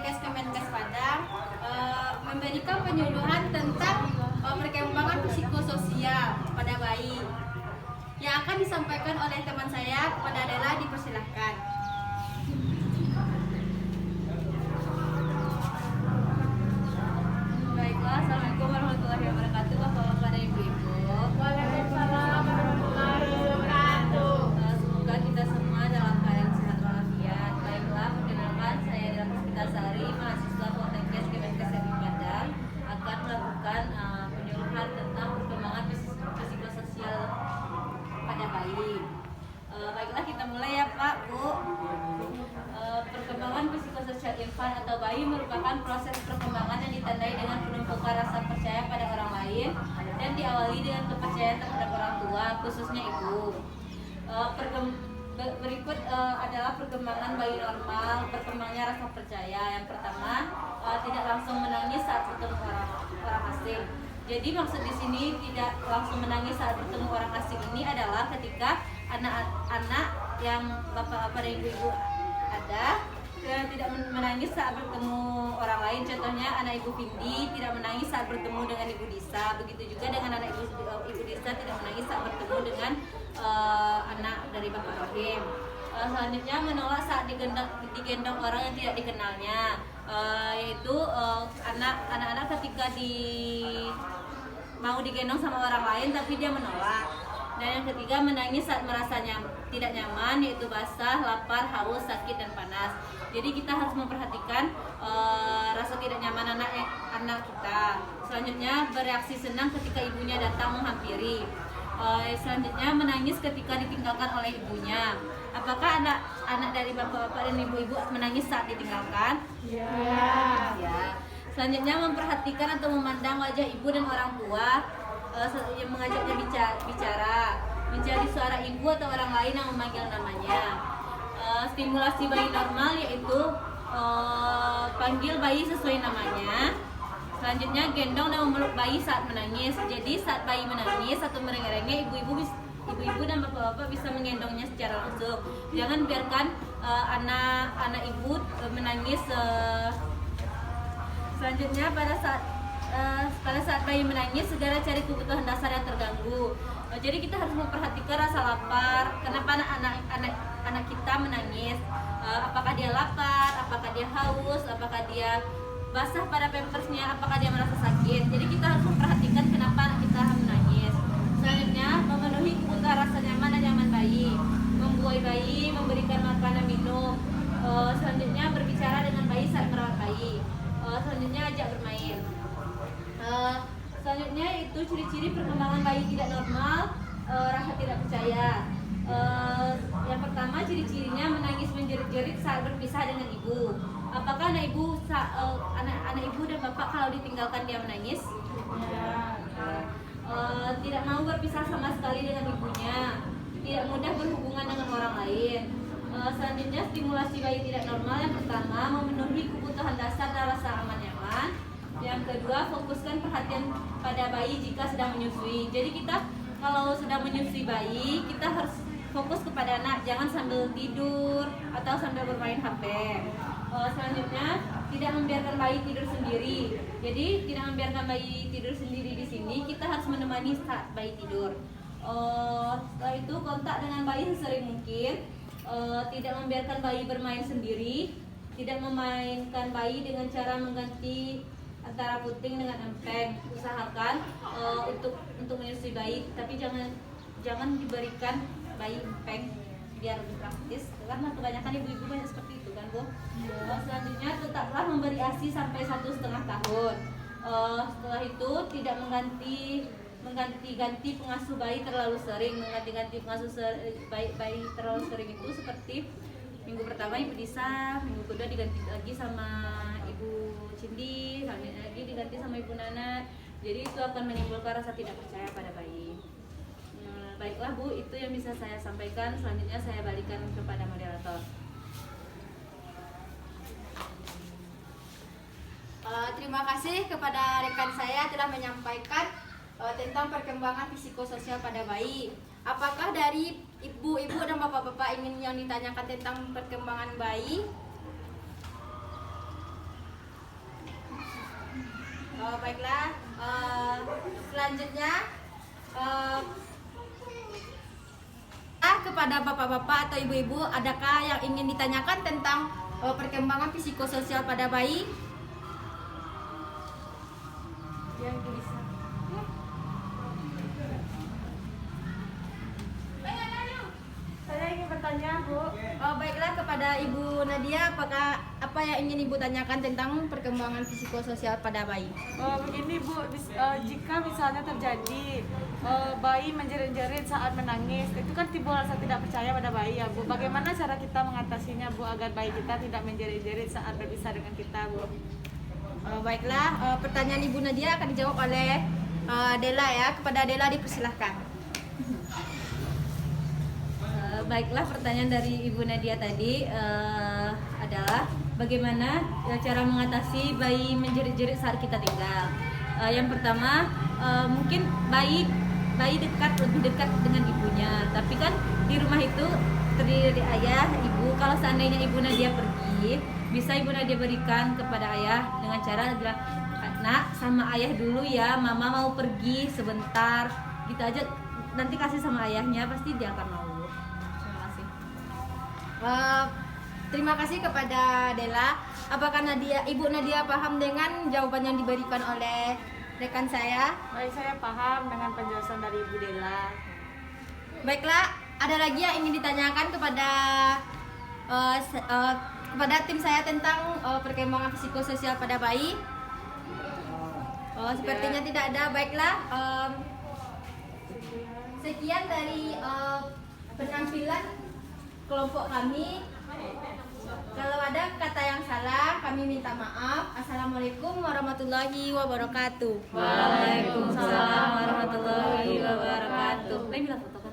Poltekkes Kemenkes Padang memberikan penyuluhan tentang perkembangan psikososial pada bayi yang akan disampaikan oleh teman saya kepada Adela. Dipersilahkan. Baiklah, Assalamualaikum warahmatullahi wabarakatuh, Bapak-bapak dan Ibu-ibu. Waalaikumsalam warahmatullahi wabarakatuh. Semoga kita semua dalam keadaan sehat walafiat. Baiklah, perkenalkan saya Adela Puspitasari, mahasiswa Poltekkes Kemenkes Padang, akan melakukan penyuluhan tentang perkembangan psikososial pada bayi. Baiklah, kita mulai ya Pak, Bu. Perkembangan psikososial infan atau bayi merupakan proses perkembangan yang ditandai dengan penumpukan rasa percaya pada orang lain dan diawali dengan kepercayaan terhadap orang tua, khususnya ibu. Berikut adalah perkembangan bayi normal, berkembangnya rasa percaya. Yang pertama, tidak langsung menangis saat bertemu orang asing. Jadi maksud di sini tidak langsung menangis saat bertemu orang asing ini adalah ketika anak-anak yang bapak-bapak dan ibu-ibu ada tidak menangis saat bertemu orang lain. Contohnya anak ibu Vindi tidak menangis saat bertemu dengan ibu Disa. Begitu juga dengan anak ibu Disa tidak menangis saat bertemu dengan anak dari bapak Rohim. Selanjutnya menolak saat digendong orang yang tidak dikenalnya, yaitu anak-anak ketika mau digendong sama orang lain tapi dia menolak. Dan yang ketiga, menangis saat merasa tidak nyaman, yaitu basah, lapar, haus, sakit, dan panas. Jadi kita harus memperhatikan rasa tidak nyaman anak kita. Selanjutnya, bereaksi senang ketika ibunya datang menghampiri. Selanjutnya, menangis ketika ditinggalkan oleh ibunya. Apakah anak dari bapak-bapak dan ibu-ibu menangis saat ditinggalkan? Ya. Selanjutnya, memperhatikan atau memandang wajah ibu dan orang tua yang mengajaknya bicara, mencari suara ibu atau orang lain yang memanggil namanya. Stimulasi bayi normal yaitu panggil bayi sesuai namanya. Selanjutnya, gendong dan memeluk bayi saat menangis. Jadi saat bayi menangis atau merengek-rengek, ibu-ibu dan bapak-bapak bisa menggendongnya secara langsung. Jangan biarkan anak ibu menangis. Selanjutnya, pada saat bayi menangis, segera cari kebutuhan dasar yang terganggu. Jadi kita harus memperhatikan rasa lapar. Kenapa anak kita menangis? Apakah dia lapar? Apakah dia haus? Apakah dia basah pada pampersnya? Apakah dia merasa sakit? Jadi kita harus memperhatikan kenapa anak kita menangis. Selanjutnya, memenuhi kebutuhan rasa nyaman dan nyaman bayi, membuai bayi, memberikan makanan minum. Selanjutnya, berbicara dengan bayi saat merawat bayi. Selanjutnya, ajak bermain. Selanjutnya itu ciri-ciri perkembangan bayi tidak normal, rasa tidak percaya. Yang pertama, ciri-cirinya menangis menjerit-jerit saat berpisah dengan ibu. Apakah anak ibu dan bapak kalau ditinggalkan dia menangis? Tidak mau berpisah sama sekali dengan ibunya, tidak mudah berhubungan dengan orang lain. Selanjutnya, stimulasi bayi tidak normal. Yang pertama, memenuhi kebutuhan dasar dan rasa aman nyaman. Yang kedua, fokuskan perhatian pada bayi jika sedang menyusui. Jadi kita kalau sedang menyusui bayi, kita harus fokus kepada anak, jangan sambil tidur atau sambil bermain HP. Selanjutnya, tidak membiarkan bayi tidur sendiri. Jadi tidak membiarkan bayi tidur sendiri di sini, kita harus menemani saat bayi tidur. Setelah itu, kontak dengan bayi sesering mungkin. Tidak membiarkan bayi bermain sendiri, tidak memainkan bayi dengan cara mengganti antara puting dengan empeng. Usahakan untuk menyusui bayi, tapi jangan diberikan bayi empeng biar lebih praktis, karena kebanyakan ibu-ibu banyak seperti itu kan, Bu. Selanjutnya, tetaplah memberi ASI sampai 1,5 tahun. Setelah itu, tidak mengganti-ganti pengasuh bayi terlalu sering. Mengganti-ganti pengasuh bayi terlalu sering itu seperti minggu pertama ibu Disa, minggu kedua diganti lagi sama ibu Cindi, selanjutnya lagi diganti sama ibu Nana. Jadi itu akan menimbulkan rasa tidak percaya pada bayi. Baiklah Bu, itu yang bisa saya sampaikan. Selanjutnya saya balikan kepada moderator. Terima kasih kepada rekan saya telah menyampaikan tentang perkembangan psikososial pada bayi. Apakah dari ibu-ibu dan bapak-bapak ingin yang ditanyakan tentang perkembangan bayi? Baiklah, selanjutnya kepada bapak-bapak atau ibu-ibu, adakah yang ingin ditanyakan tentang perkembangan psikososial pada bayi? Yang bisa. Saya ingin bertanya, Bu. Baiklah, kepada Ibu Nadia, apa yang ingin Ibu tanyakan tentang perkembangan psikososial pada bayi? Begini Bu, jika misalnya terjadi bayi menjerit-jerit saat menangis, itu kan timbul rasa tidak percaya pada bayi ya Bu. Bagaimana cara kita mengatasinya Bu agar bayi kita tidak menjerit-jerit saat berpisah dengan kita Bu? Baiklah, pertanyaan Ibu Nadia akan dijawab oleh Dela ya. Kepada Dela dipersilahkan. Baiklah, pertanyaan dari Ibu Nadia tadi adalah bagaimana cara mengatasi bayi menjerit-jerit saat kita tinggal. Yang pertama, mungkin bayi lebih dekat dengan ibunya, tapi kan di rumah itu terdiri dari ayah, ibu. Kalau seandainya Ibu Nadia pergi, bisa Ibu Nadia berikan kepada ayah dengan cara bilang, "Nak, sama ayah dulu ya, mama mau pergi sebentar." Gitu aja, nanti kasih sama ayahnya, pasti dia akan mau. Terima kasih kepada Dela. Apakah Ibu Nadia paham dengan jawaban yang diberikan oleh rekan saya? Baik, saya paham dengan penjelasan dari Ibu Dela. Baiklah, ada lagi yang ingin ditanyakan kepada tim saya tentang perkembangan psikososial pada bayi? Sepertinya tidak ada. Baiklah, sekian dari penampilan kelompok kami. Kalau ada kata yang salah, kami minta maaf. Assalamualaikum warahmatullahi wabarakatuh. Waalaikumsalam warahmatullahi wabarakatuh. Baik, bila foto.